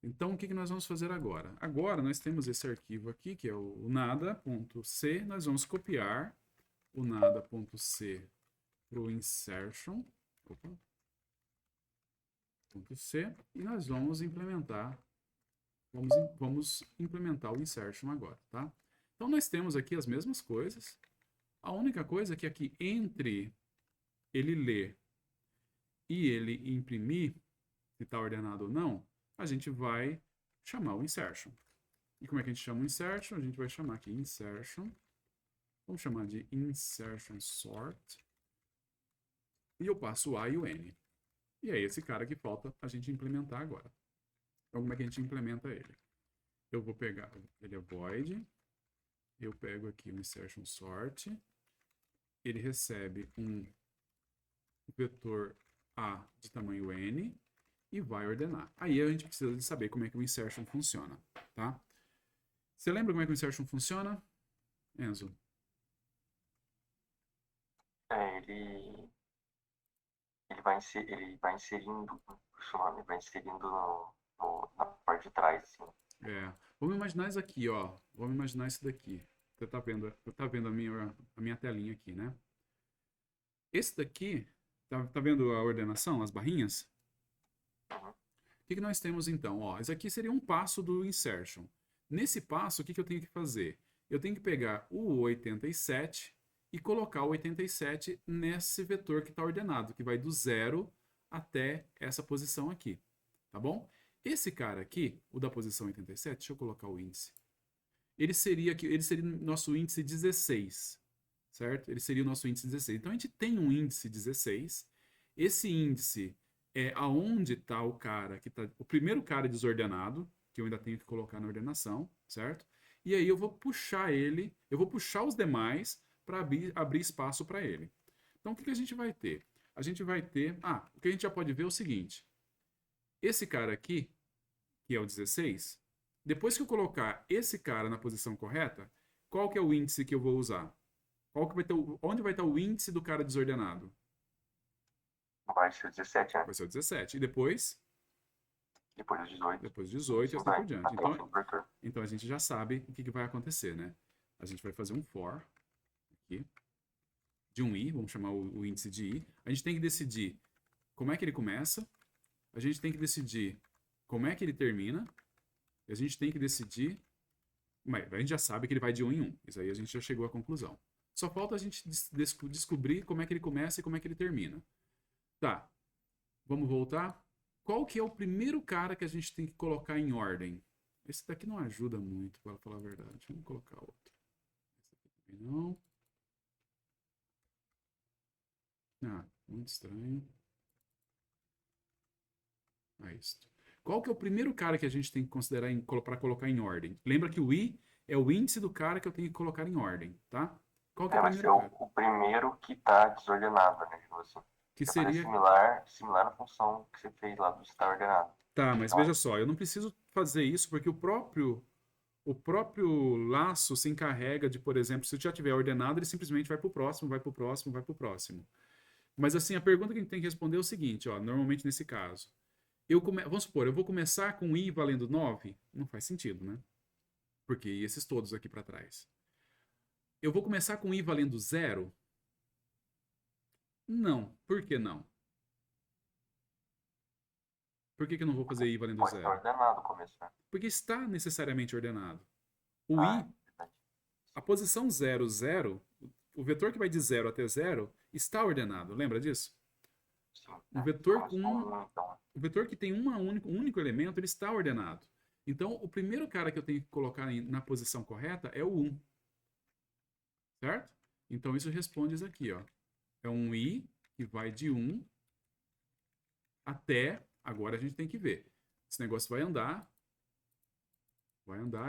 Então, o que nós vamos fazer agora? Agora, nós temos esse arquivo aqui, que é o nada.c. Nós vamos copiar o nada.c para o insertion. Opa, .c. E nós vamos implementar. Vamos implementar o insertion agora, tá? Então, nós temos aqui as mesmas coisas. A única coisa é que aqui, entre ele ler e ele imprimir, se está ordenado ou não, a gente vai chamar o insertion. E como é que a gente chama o insertion? A gente vai chamar aqui insertion. Vamos chamar de insertion sort. E eu passo o A e o N. E é esse cara que falta a gente implementar agora. Então, como é que a gente implementa ele? Eu vou pegar, ele é void. Eu pego aqui o insertion sort. Ele recebe um vetor A de tamanho N e vai ordenar. Aí a gente precisa de saber como é que o insertion funciona, tá? Você lembra como é que o insertion funciona, Enzo? Ele vai inserindo, ele vai inserindo na parte de trás, assim. É, vamos imaginar isso aqui, ó. Vamos imaginar isso daqui. Você tá vendo a minha telinha aqui, né? Esse daqui, tá vendo a ordenação, as barrinhas? Uhum. O que nós temos então? Ó, isso aqui seria um passo do insertion. Nesse passo, o que eu tenho que fazer? Eu tenho que pegar o 87 e colocar o 87 nesse vetor que está ordenado, que vai do 0 até essa posição aqui. Tá bom? Esse cara aqui, o da posição 87, deixa eu colocar o índice. Ele seria nosso índice 16, certo? Ele seria o nosso índice 16. Então a gente tem um índice 16. Esse índice é aonde está o cara que tá o primeiro cara desordenado, que eu ainda tenho que colocar na ordenação, certo? E aí eu vou puxar ele, eu vou puxar os demais para abrir espaço para ele. Então o que a gente vai ter? A gente vai ter, o que a gente já pode ver é o seguinte: esse cara aqui, que é o 16, depois que eu colocar esse cara na posição correta, qual que é o índice que eu vou usar? Qual que vai ter onde vai estar o índice do cara desordenado? Vai ser 17 Vai anos. ser o 17. E depois? Depois dos 18, Depois 18 e assim assim vai, por diante. até o fim do vetor. Então a gente já sabe o que vai acontecer, né? A gente vai fazer um for aqui de um i, vamos chamar o índice de i. A gente tem que decidir como é que ele começa, a gente tem que decidir como é que ele termina, e a gente tem que decidir. Mas a gente já sabe que ele vai de um em um. Isso aí a gente já chegou à conclusão. Só falta a gente descobrir como é que ele começa e como é que ele termina. Tá, vamos voltar. Qual que é o primeiro cara que a gente tem que colocar em ordem? Esse daqui não ajuda muito, para falar a verdade. Vamos colocar outro. Esse aqui também não. Muito estranho. Isso. Qual que é o primeiro cara que a gente tem que considerar para colocar em ordem? Lembra que o I é o índice do cara que eu tenho que colocar em ordem, tá? Qual que é o Vai ser primeiro cara? o primeiro que está desordenado, né? Tipo assim. Que Vai fazer seria. similar à função que você fez lá do estar ordenado. Tá, mas Então, veja só, eu não preciso fazer isso porque o próprio laço se encarrega de, por exemplo, se eu já tiver ordenado, ele simplesmente vai para o próximo, vai para o próximo, vai para o próximo. Mas assim, a pergunta que a gente tem que responder é o seguinte, ó, normalmente nesse caso. Vamos supor, eu vou começar com i valendo 9? Não faz sentido, né? Porque esses todos aqui para trás. Eu vou começar com i valendo 0? Não. Por que não? Por que eu não vou fazer i valendo pode estar 0? ordenado o começo, né? Porque está necessariamente ordenado. O Ah, i, é verdade. a posição 0, 0, o vetor que vai de 0 até 0 está ordenado. Lembra disso? Sim, Um né? vetor com Começou um, então. um vetor que tem um único elemento, ele está ordenado. Então, o primeiro cara que eu tenho que colocar na posição correta é o 1, certo? Então, isso responde isso aqui, ó. É um i que vai de 1 até, agora a gente tem que ver. Esse negócio vai andar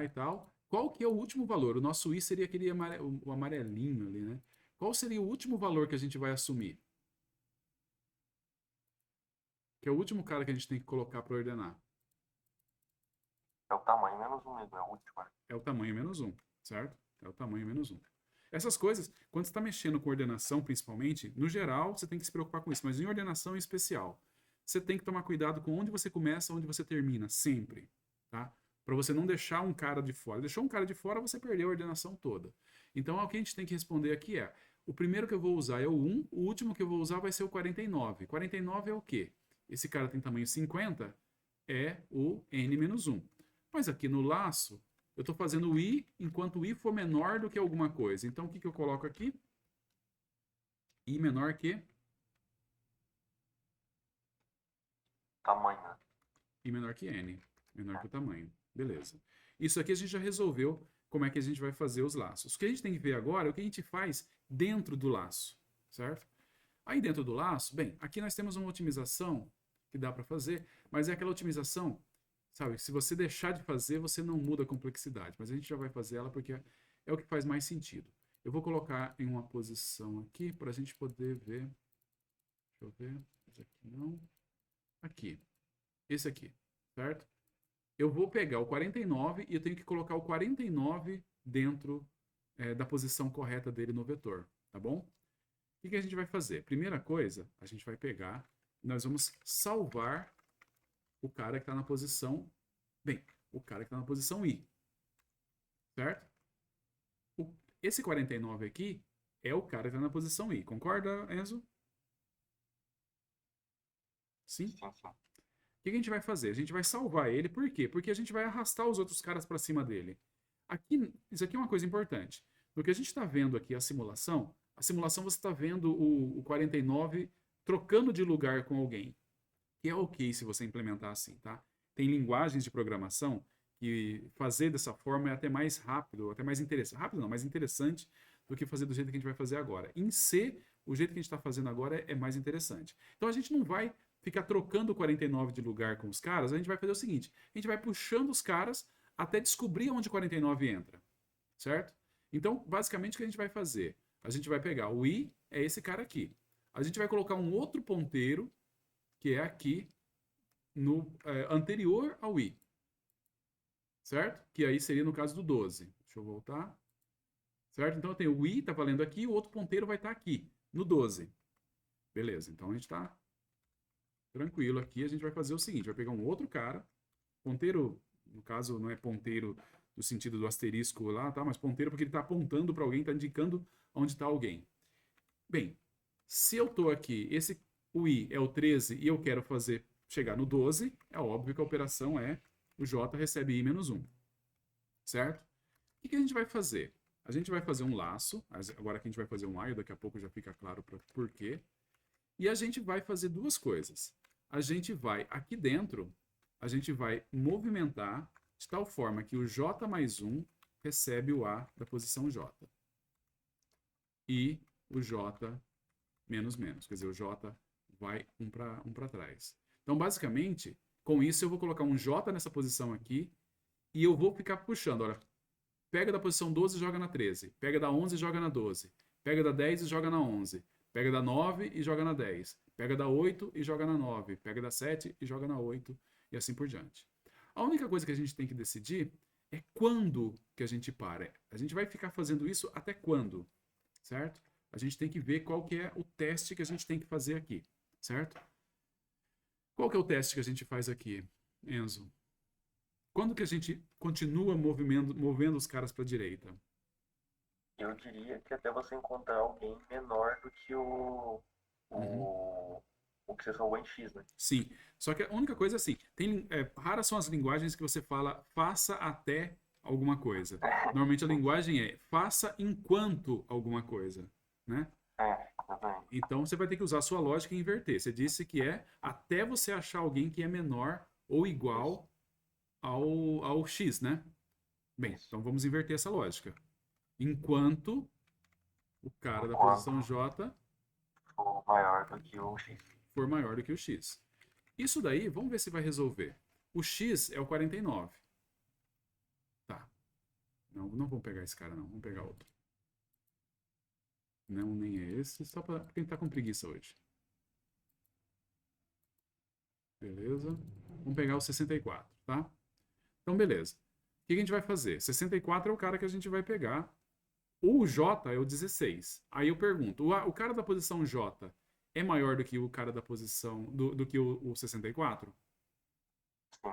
e tal. Qual que é o último valor? O nosso i seria aquele o amarelinho ali, né? Qual seria o último valor que a gente vai assumir? Que é o último cara que a gente tem que colocar para ordenar. É o tamanho menos um mesmo, é o último, né? É o tamanho menos um, certo? É o tamanho menos um. Essas coisas, quando você está mexendo com ordenação, principalmente, no geral, você tem que se preocupar com isso, mas em ordenação em especial, você tem que tomar cuidado com onde você começa, onde você termina, sempre. tá? Para você não deixar um cara de fora. Deixou um cara de fora, você perdeu a ordenação toda. Então, o que a gente tem que responder aqui é, o primeiro que eu vou usar é o 1, o último que eu vou usar vai ser o 49. 49 é o quê? Esse cara tem tamanho 50, é o n-1. Mas aqui no laço, eu estou fazendo o i enquanto o i for menor do que alguma coisa. Então, o que eu coloco aqui? I menor que? Tamanho. I menor que n. Menor que o tamanho. Beleza. Isso aqui a gente já resolveu como é que a gente vai fazer os laços. O que a gente tem que ver agora é o que a gente faz dentro do laço, certo? Aí dentro do laço, bem, aqui nós temos uma otimização que dá para fazer, mas é aquela otimização, sabe, se você deixar de fazer, você não muda a complexidade, mas a gente já vai fazer ela porque é o que faz mais sentido. Eu vou colocar em uma posição aqui para a gente poder ver. Deixa eu ver. Esse aqui não. Aqui. Esse aqui, certo? Eu vou pegar o 49 e eu tenho que colocar o 49 dentro da posição correta dele no vetor, tá bom? O que a gente vai fazer? Primeira coisa, a gente vai pegar, nós vamos salvar o cara que está na posição, bem, o cara que está na posição I, certo? Esse 49 aqui é o cara que está na posição I, concorda, Enzo? Sim? Sim, sim. O que a gente vai fazer? A gente vai salvar ele, por quê? Porque a gente vai arrastar os outros caras para cima dele. Aqui, isso aqui é uma coisa importante. No que a gente está vendo aqui a simulação você está vendo o 49 trocando de lugar com alguém. Que é ok se você implementar assim, tá? Tem linguagens de programação que fazer dessa forma é até mais rápido, até mais interessante. Rápido não, mais interessante do que fazer do jeito que a gente vai fazer agora. Em C, o jeito que a gente está fazendo agora é mais interessante. Então a gente não vai ficar trocando o 49 de lugar com os caras, a gente vai fazer o seguinte, a gente vai puxando os caras até descobrir onde o 49 entra, certo? Então, basicamente, o que a gente vai fazer? A gente vai pegar o i, é esse cara aqui. A gente vai colocar um outro ponteiro, que é aqui, no anterior ao i, certo? Que aí seria no caso do 12. Deixa eu voltar. Certo? Então eu tenho o i, tá valendo aqui, o outro ponteiro vai estar aqui, no 12. Beleza, então a gente está tranquilo aqui. A gente vai fazer o seguinte, vai pegar um outro cara, ponteiro, no caso não é ponteiro no sentido do asterisco lá, tá? Mas ponteiro porque ele está apontando para alguém, está indicando onde está alguém. Bem, se eu estou aqui, o i é o 13 e eu quero fazer chegar no 12, é óbvio que a operação é o j recebe i menos 1. Certo? O que a gente vai fazer? A gente vai fazer um laço, agora que a gente vai fazer um while, daqui a pouco já fica claro por quê. E a gente vai fazer duas coisas. A gente vai, aqui dentro, a gente vai movimentar de tal forma que o j mais 1 recebe o a da posição j. E o j menos menos, quer dizer, o j vai um para trás. Então, basicamente, com isso eu vou colocar um j nessa posição aqui e eu vou ficar puxando, olha, pega da posição 12 e joga na 13, pega da 11 e joga na 12, pega da 10 e joga na 11, pega da 9 e joga na 10, pega da 8 e joga na 9, pega da 7 e joga na 8 e assim por diante. A única coisa que a gente tem que decidir é quando que a gente para. A gente vai ficar fazendo isso até quando, certo? A gente tem que ver qual que é o teste que a gente tem que fazer aqui, certo? Qual que é o teste que a gente faz aqui, Enzo? Quando que a gente continua movendo os caras para a direita? Eu diria que até você encontrar alguém menor do que o que você salvou em X, né? Sim, só que a única coisa é assim, raras são as linguagens que você fala faça até alguma coisa. Normalmente a linguagem é faça enquanto alguma coisa, né? Exatamente. Então você vai ter que usar a sua lógica e inverter. Você disse que é até você achar alguém que é menor ou igual ao X, né? Bem, então vamos inverter essa lógica. Enquanto o cara da posição J for maior do que o X. For maior do que o X. Isso daí, vamos ver se vai resolver. O X é o 49. Tá. Não vamos pegar esse cara, não. Vamos pegar outro. Não, nem é esse. Só para quem tá com preguiça hoje. Beleza. Vamos pegar o 64, tá? Então, beleza. O que a gente vai fazer? 64 é o cara que a gente vai pegar. O J é o 16. Aí eu pergunto, o cara da posição J é maior do que o cara da posição do que o 64? Sim.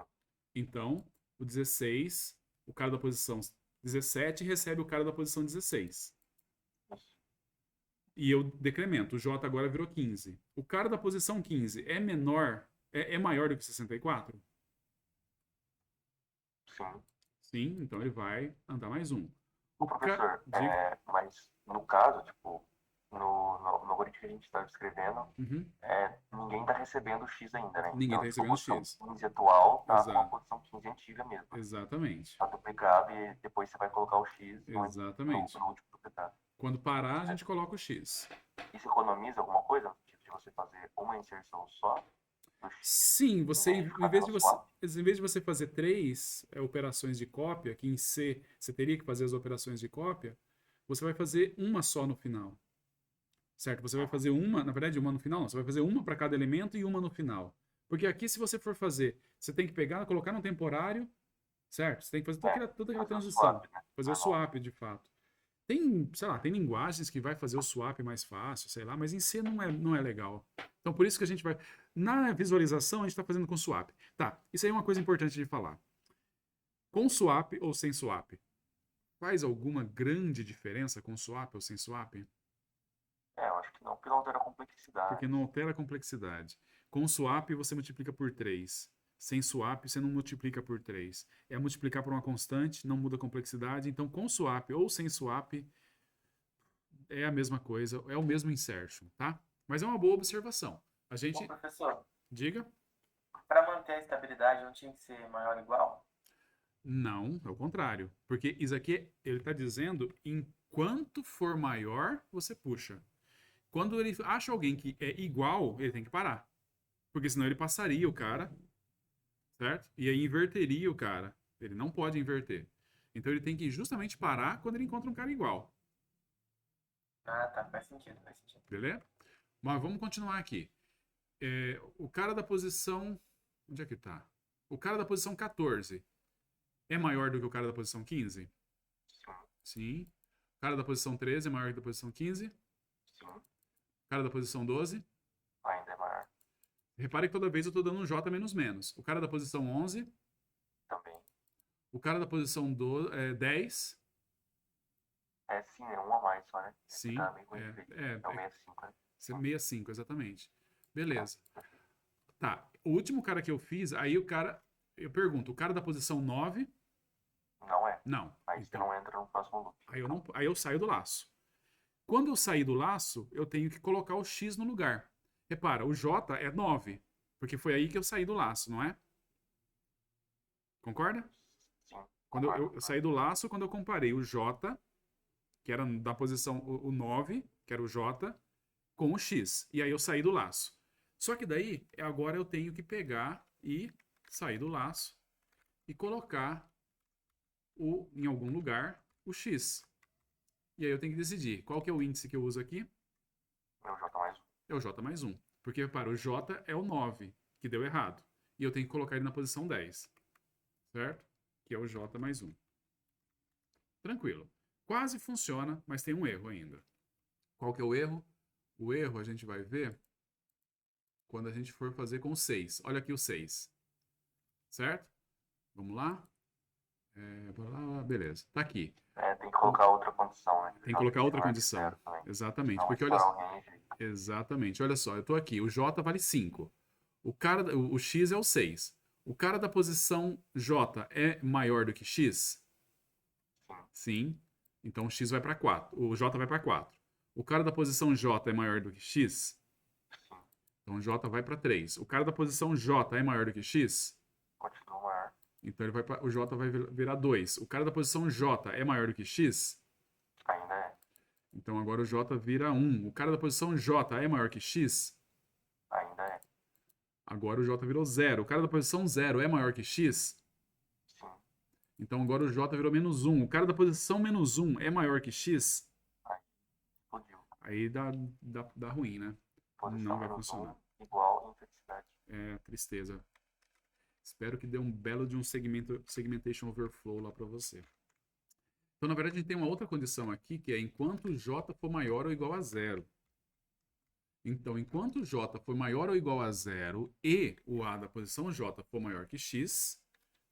Então, o 16, o cara da posição 17 recebe o cara da posição 16. Isso. E eu decremento. O J agora virou 15. O cara da posição 15 é menor, é maior do que 64? Sim. Sim, então ele vai andar mais um. Ô, professor, Diga. mas no caso, tipo, no algoritmo que a gente está descrevendo, Uhum. ninguém está recebendo o X ainda, né? Ninguém Então, está tipo, a recebendo posição X. 15 atual tá com a Exato. posição 15 antiga mesmo. Exatamente. Tá duplicado e depois você vai colocar o X Exatamente. no último duplicado. Quando parar, a gente coloca o X. Isso economiza alguma coisa no sentido de você fazer uma inserção só do X, Sim, você, em vez de em ficar vez tendo de você, swap? em vez de você fazer três operações de cópia, que em C você teria que fazer as operações de cópia, você vai fazer uma só no final. Certo? Você vai fazer uma, na verdade, uma no final, não, você vai fazer uma para cada elemento e uma no final. Porque aqui, se você for fazer, você tem que pegar, colocar no temporário, certo? Você tem que fazer toda aquela Fazer o transição, swap, né? fazer o Normal. swap de fato. Tem, sei lá, tem linguagens que vai fazer o swap mais fácil, sei lá, mas em C não é legal. Então, por isso que a gente vai. Na visualização, a gente está fazendo com swap. Tá, isso aí é uma coisa importante de falar. Com swap ou sem swap? Faz alguma grande diferença com swap ou sem swap? Eu acho que não, porque não altera a Porque complexidade. não altera a complexidade. Com swap, você multiplica por 3. Sem swap, você não multiplica por 3. É multiplicar por uma constante, não muda a complexidade. Então, com swap ou sem swap, é a mesma coisa, é o mesmo insertion, tá? Mas é uma boa observação. A Ô, gente. professor, Diga? para manter a estabilidade não tinha que ser maior ou igual? Não, é o contrário. Porque isso aqui, ele está dizendo, enquanto for maior, você puxa. Quando ele acha alguém que é igual, ele tem que parar. Porque senão ele passaria o cara, certo? E aí inverteria o cara. Ele não pode inverter. Então ele tem que justamente parar quando ele encontra um cara igual. Ah, tá, faz sentido, faz sentido. Beleza? Mas vamos continuar aqui. O cara da posição. Onde é que tá? O cara da posição 14 é maior do que o cara da posição 15? Sim, Sim. O cara da posição 13 é maior que o da posição 15? sim, O cara da posição 12? ainda é maior Repare que toda vez eu estou dando um J menos menos. O cara da posição 11? também. O cara da posição 10? Sim, é um a mais só, né? Aqui Sim. tá meio ruim de ver. É o É 65, né? 65, exatamente. Tá, Beleza. perfeito. Tá. O último cara que eu fiz, aí o cara. Eu pergunto, o cara da posição 9? Não é. Não. Aí você Então, não entra no próximo loop. aí eu saio do laço. Quando eu sair do laço, eu tenho que colocar o X no lugar. Repara, o J é 9, porque foi aí que eu saí do laço, não é? Concorda? Sim, Quando concordo. eu saí do laço quando eu comparei o J, que era da posição o 9, que era o J, com o X. E aí eu saí do laço. Só que daí, agora eu tenho que pegar e sair do laço e colocar em algum lugar o X. E aí eu tenho que decidir qual que é o índice que eu uso aqui. Meu J mais um. É o J mais 1. Porque, repara, o J é o 9, que deu errado. E eu tenho que colocar ele na posição 10. Certo? Que é o J mais 1. Tranquilo. Quase funciona, mas tem um erro ainda. Qual que é o erro? O erro a gente vai ver quando a gente for fazer com o 6. Olha aqui o 6. Certo? Vamos lá? Beleza. Tá aqui. Tem que colocar outra condição, né? Tem que colocar outra Menor que condição. zero também. Exatamente. Senão vai Porque olha, estourar o range. exatamente. Olha só, eu tô aqui. O J vale 5. O X é o 6. O cara da posição J é maior do que X? Sim, Sim. Então o X vai para 4. O J vai para 4. O cara da posição J é maior do que X? sim. Então o J vai para 3. O cara da posição J é maior do que X? Continua maior. Então o J vai virar 2. O cara da posição J é maior do que X? Ainda é. Então agora o J vira 1. O cara da posição J é maior que X? Ainda é. Agora o J virou 0. O cara da posição 0 é maior que X? Sim. Então agora o J virou menos 1. O cara da posição menos 1 é maior que X? Aí, explodiu. Aí dá ruim, né? Posição Não vai menos funcionar. 1 igual infelicidade. É tristeza. Espero que dê um belo de um segmentation overflow lá para você. Então, na verdade, a gente tem uma outra condição aqui, que é enquanto J for maior ou igual a 0. Então, enquanto J for maior ou igual a 0 e o A da posição J for maior que X,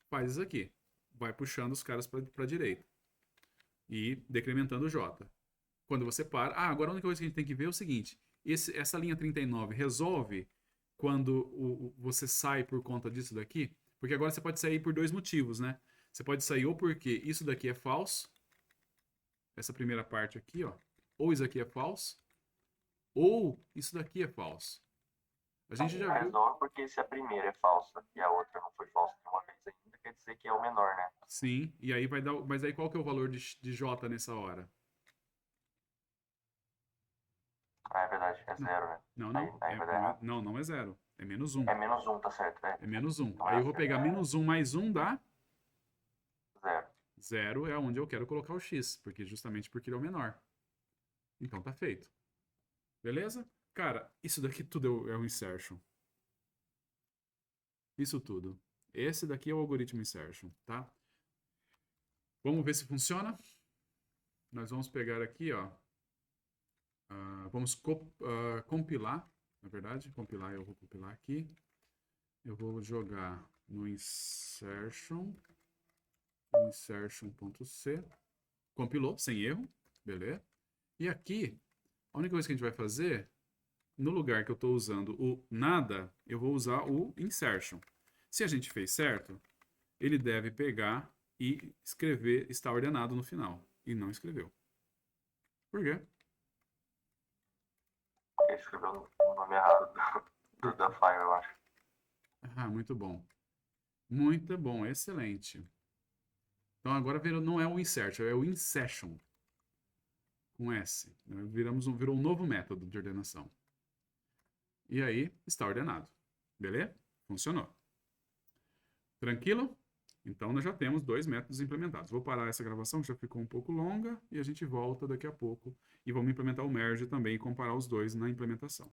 faz isso aqui. Vai puxando os caras para a direita. E decrementando o J. Quando você para... Ah, agora a única coisa que a gente tem que ver é o seguinte. Essa linha 39 resolve quando você sai por conta disso daqui? Porque agora você pode sair por dois motivos, né? Você pode sair ou porque isso daqui é falso, essa primeira parte aqui, ó, ou isso aqui é falso, ou isso daqui é falso. A gente já viu... Resolve porque se a primeira é falsa e a outra não foi falsa nenhuma vez ainda, quer dizer que é o menor, né? Sim, e aí vai dar... Mas aí qual que é o valor de J nessa hora? Ah, é verdade, é zero, né? Não, Aí vai dar errado. não é zero. É menos 1. É menos 1, tá certo, né? É menos 1. Então Aí é eu vou pegar menos 1 mais 1 dá... zero. 0 é onde eu quero colocar o x, justamente porque ele é o menor. Então tá feito. Beleza? Cara, isso daqui tudo é o insertion. Isso tudo. Esse daqui é o algoritmo insertion, tá? Vamos ver se funciona? Nós vamos pegar aqui, ó. Vamos compilar, na verdade. Compilar, eu vou compilar aqui. Eu vou jogar no insertion.c. Compilou, sem erro. Beleza? E aqui, a única coisa que a gente vai fazer, no lugar que eu estou usando o nada, eu vou usar o insertion. Se a gente fez certo, ele deve pegar e escrever está ordenado no final. E não escreveu. Por quê? Ele escreveu o nome errado da file, eu acho. Ah, muito bom. Muito bom, excelente. Então agora não é o insert, é o insertion. Com S. Virou um novo método de ordenação. E aí, está ordenado. Beleza? Funcionou. Tranquilo? Então, nós já temos 2 métodos implementados. Vou parar essa gravação, que já ficou um pouco longa, e a gente volta daqui a pouco. E vamos implementar o merge também e comparar os dois na implementação.